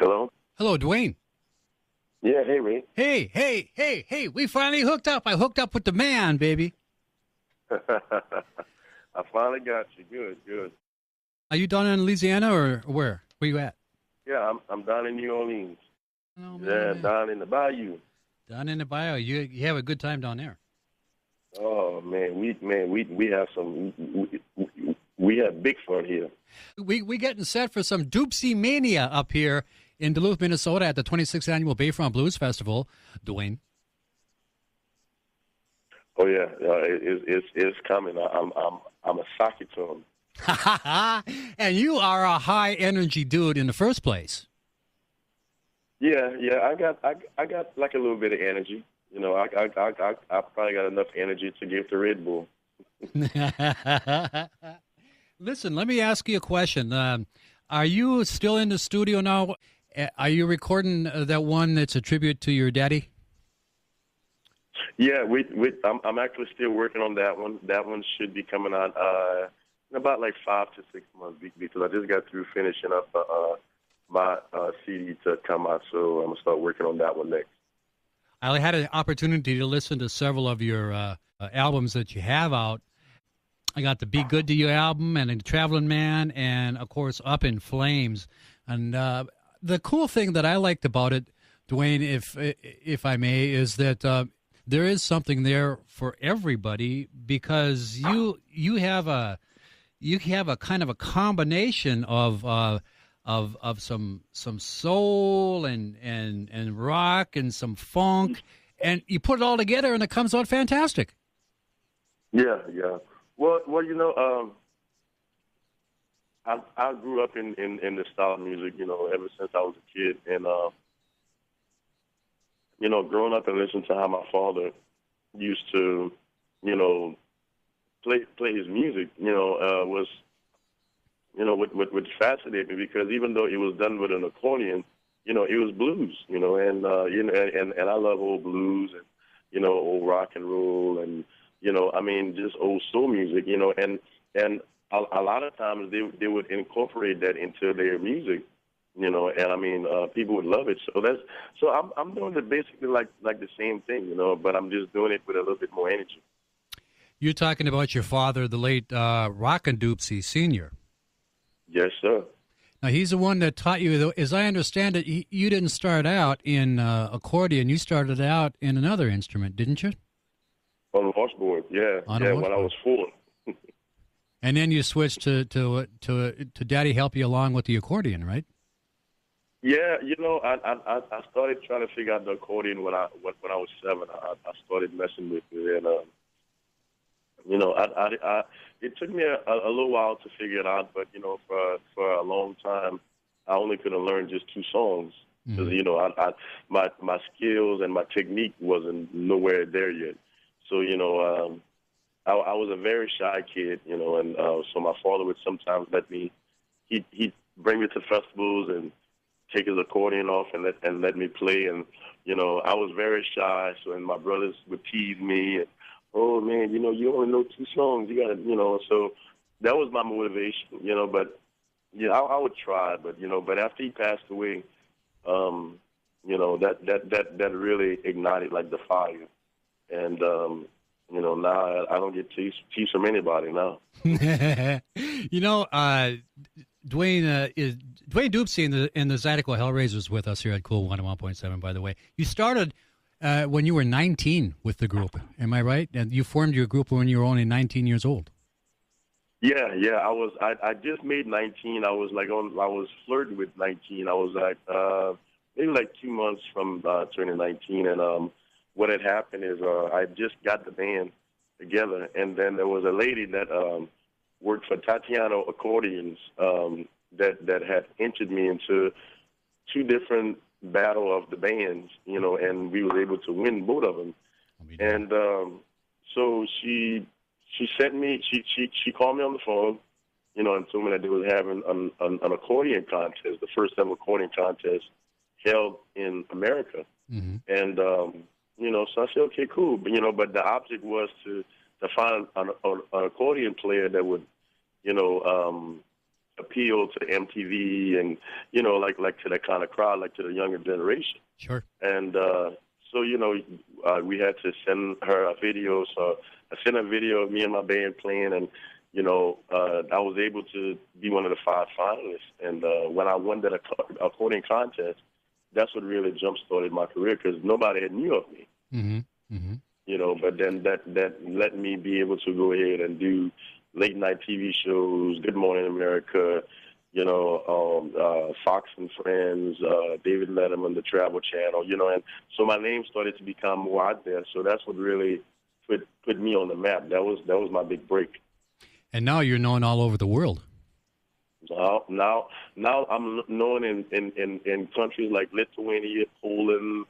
Hello? Hello, Dwayne. Yeah, hey, Ray. Hey, we finally hooked up. I hooked up with the man, baby. I finally got you. Good. Are you down in Louisiana or where? Where you at? Yeah, I'm down in New Orleans. Oh, Yeah, man. down in the bayou. Down in the bayou. You have a good time down there. Oh, man, we have we have big fun here. We getting set for some Dopsie mania up here in Duluth, Minnesota at the 26th annual Bayfront Blues Festival, Dwayne. Oh yeah, it's coming. I'm a socket to him. And you are a high energy dude in the first place. Yeah. I got like a little bit of energy. You know, I probably got enough energy to give to Red Bull. Listen, let me ask you a question. Are you still in the studio now? Are you recording that one that's a tribute to your daddy? Yeah, I'm actually still working on that one. That one should be coming out in about like 5 to 6 months because I just got through finishing up my CD to come out, so I'm gonna start working on that one next. I had an opportunity to listen to several of your albums that you have out. I got the Be Good to You album and the Traveling Man and, of course, Up in Flames. And the cool thing that I liked about it, Dwayne, if I may, is that there is something there for everybody because you have a kind of a combination of some soul and rock and some funk, and you put it all together and it comes out fantastic. Yeah. Well, you know, I grew up in this style of music, you know, ever since I was a kid, and you know, growing up and listening to how my father used to, you know, play his music, you know, was, you know, what fascinated me because even though it was done with an accordion, you know, it was blues, you know, and you know, and I love old blues and, you know, old rock and roll and, you know, I mean, just old soul music, you know, and a lot of times they would incorporate that into their music, you know, and I mean, people would love it. So I'm doing it basically like the same thing, you know, but I'm just doing it with a little bit more energy. You're talking about your father, the late Rockin' Dopsie Sr. Yes, sir. Now, he's the one that taught you, as I understand it, you didn't start out in accordion. You started out in another instrument, didn't you? On the washboard, yeah. When I was 4. And then you switched to Daddy help you along with the accordion, right? Yeah, you know, I started trying to figure out the accordion when I was 7. I started messing with it, and you know, it took me a little while to figure it out, but you know, for a long time, I only could have learned just 2 songs because you know, my skills and my technique wasn't nowhere there yet. So you know, I was a very shy kid, you know, and so my father would sometimes let me. He'd bring me to festivals and take his accordion off and let me play, and you know, I was very shy. So and my brothers would tease me. And, oh man, you know, you only know 2 songs. You gotta, you know. So that was my motivation, you know. But yeah, I would try, but you know, but after he passed away, you know, that really ignited like the fire, and you know, now I don't get teased from anybody now. You know, Dwayne Dopsie in the Zydeco Hellraisers with us here at KOOL 101.7. By the way, you started when you were 19 with the group. Am I right? And you formed your group when you were only 19 years old. Yeah. I just made 19. I was flirting with 19. I was like maybe like 2 months from turning 19, and what had happened is I just got the band together, and then there was a lady that worked for Tatiana Accordions that had entered me into 2 different battle of the bands, you know, and we were able to win both of them. And so she sent me, she called me on the phone, you know, and told me that they was having an accordion contest, the first ever accordion contest held in America. Mm-hmm. And you know, so I said, okay, cool. But, you know, but the object was to find an accordion player that would, you know, appeal to MTV and, you know, like to that kind of crowd, like to the younger generation. Sure. And so, you know, we had to send her a video. So I sent a video of me and my band playing, and, you know, I was able to be one of the 5 finalists. And when I won that accordion contest, that's what really jump-started my career, because nobody had knew of me. Mm-hmm. Mm-hmm. You know, but then that let me be able to go ahead and do late-night TV shows, Good Morning America, you know, Fox and Friends, David Letterman, the Travel Channel, you know, and so my name started to become more out there. So that's what really put me on the map. That was my big break. And now you're known all over the world. Now I'm known in countries like Lithuania, Poland,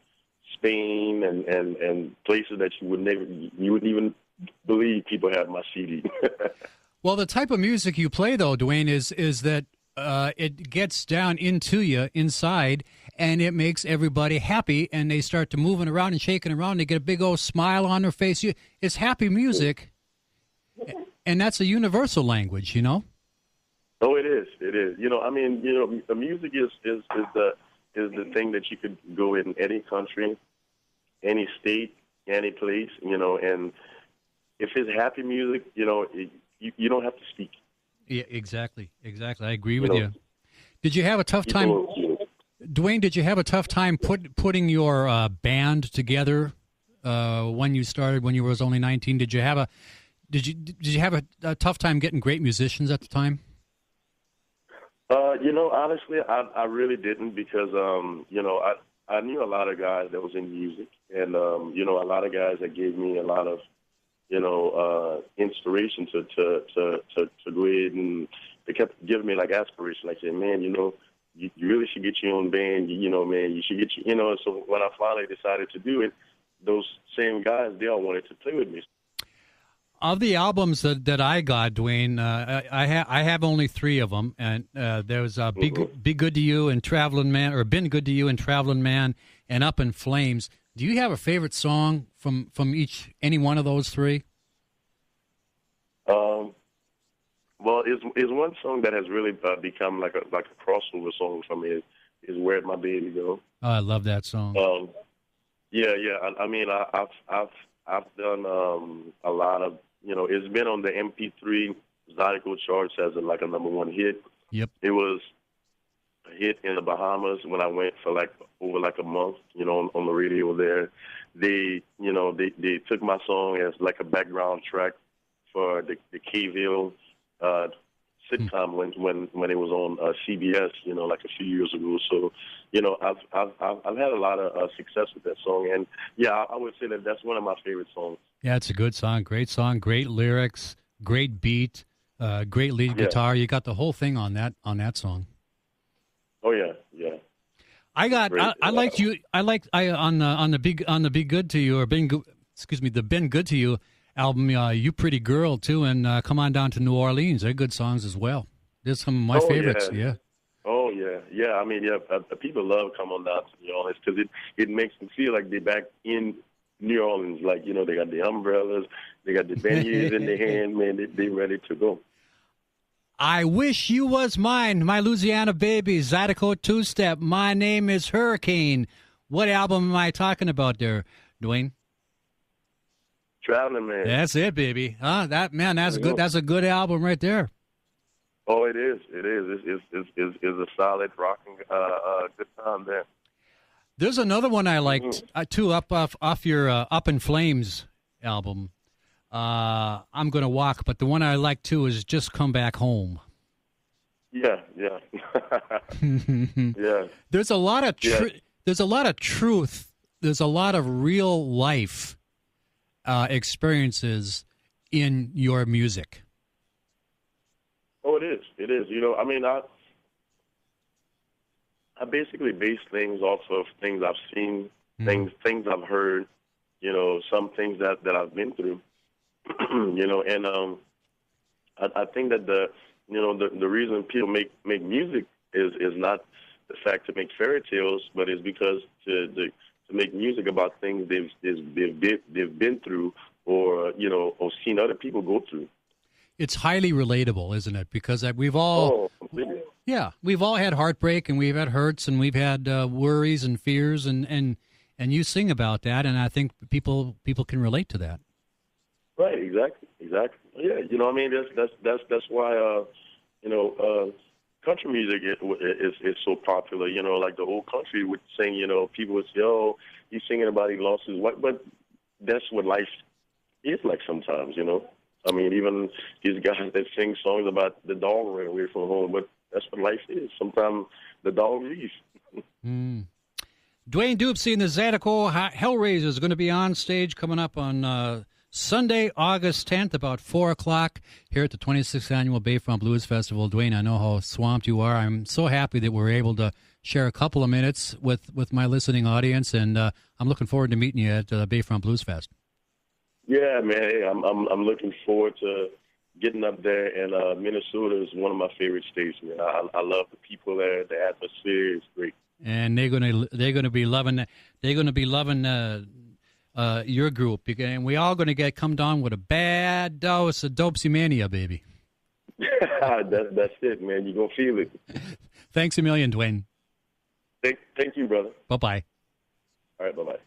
Spain, and places that you wouldn't even believe people have my CD. Well, the type of music you play, though, Dwayne, is that it gets down into you inside, and it makes everybody happy, and they start to moving around and shaking around. They get a big old smile on their face. It's happy music, and that's a universal language, you know. Oh, it is. It is. You know, I mean, you know, the music is the thing that you could go in any country, any state, any place, you know, and if it's happy music, you know, you don't have to speak. Yeah, exactly. I agree with you. Did you have a tough time, Dwayne? Did you have a tough time putting your band together when you started? When you was only 19, did you have a tough time getting great musicians at the time? You know, honestly, I really didn't, because you know, I knew a lot of guys that was in music, and you know, a lot of guys that gave me a lot of, you know, inspiration to go ahead, and they kept giving me like aspiration, like saying, man, you know, you really should get your own band, you know, man, you should get you know. So when I finally decided to do it, those same guys, they all wanted to play with me. Of the albums that I got, Dwayne, I have only 3 of them, and there's Be Good to You and Traveling Man, or Been Good to You and Traveling Man, and Up in Flames. Do you have a favorite song from any one of those 3? Well, is one song that has really become like a crossover song for me is Where'd My Baby Go? Oh, I love that song. Yeah. I mean, I've done a lot of, you know, it's been on the MP3 Zydeco charts as a number 1 hit. Yep. It was a hit in the Bahamas when I went for over a month, you know, on the radio there. They took my song as like a background track for the KOOL sitcom when it was on CBS, you know, like a few years ago. So, you know, I've had a lot of success with that song, and yeah, I would say that's one of my favorite songs. Yeah, it's a good song, great lyrics, great beat, great lead guitar. You got the whole thing on that song. Oh yeah. I liked you. On the Be Good to You, or the Been Good to You album, You Pretty Girl too, and Come On Down to New Orleans. They're good songs as well. They're some of my favorites. Yeah. Oh yeah. I mean, people love Come On Down to New Orleans because it makes them feel like they're back in New Orleans. Like, you know, they got the umbrellas, they got the beignets in their hand, man. They ready to go. I Wish You Was Mine, My Louisiana Baby, Zydeco 2-Step, My Name is Hurricane. What album am I talking about there, Dwayne? Traveling Man. That's it, baby. That's good. That's a good album right there. Oh, it is. It's a solid rocking good time there. There's another one I liked too, off your Up in Flames album. I'm Gonna Walk, but the one I like too is Just Come Back Home. Yeah. Yeah. There's a lot of there's a lot of truth. There's a lot of real life experiences in your music. Oh, it is. You know, I mean, I basically base things off of things I've seen, things I've heard, you know, some things that I've been through, you know, and I think that the reason people make music is not the fact to make fairy tales, but it's because to make music about things they've been through, or you know, or seen other people go through. It's highly relatable, isn't it? Because we've all Yeah, we've all had heartbreak, and we've had hurts, and we've had worries and fears, and you sing about that, and I think people can relate to that. Right, exactly. Yeah, you know, what I mean, that's why country music is so popular. You know, like the whole country would sing. You know, people would say, "Oh, he's singing about he lost his wife," but that's what life is like sometimes. You know, I mean, even these guys that sing songs about the dog ran away from home, but that's what life is. Sometimes the dog leaves. Dwayne Dopsie and the Zydeco Hellraisers are going to be on stage coming up on Sunday, August 10th, about 4 o'clock here at the 26th Annual Bayfront Blues Festival. Dwayne, I know how swamped you are. I'm so happy that we're able to share a couple of minutes with my listening audience, and I'm looking forward to meeting you at Bayfront Blues Fest. Yeah, man. Hey, I'm looking forward to getting up there, and Minnesota is one of my favorite states, man. I love the people there. The atmosphere is great. And they're gonna be loving your group, and we all gonna come down with a bad dose of Dopsie mania, baby. That's it, man. You're gonna feel it. Thanks a million, Dwayne. Thank you, brother. Bye-bye. All right, bye-bye.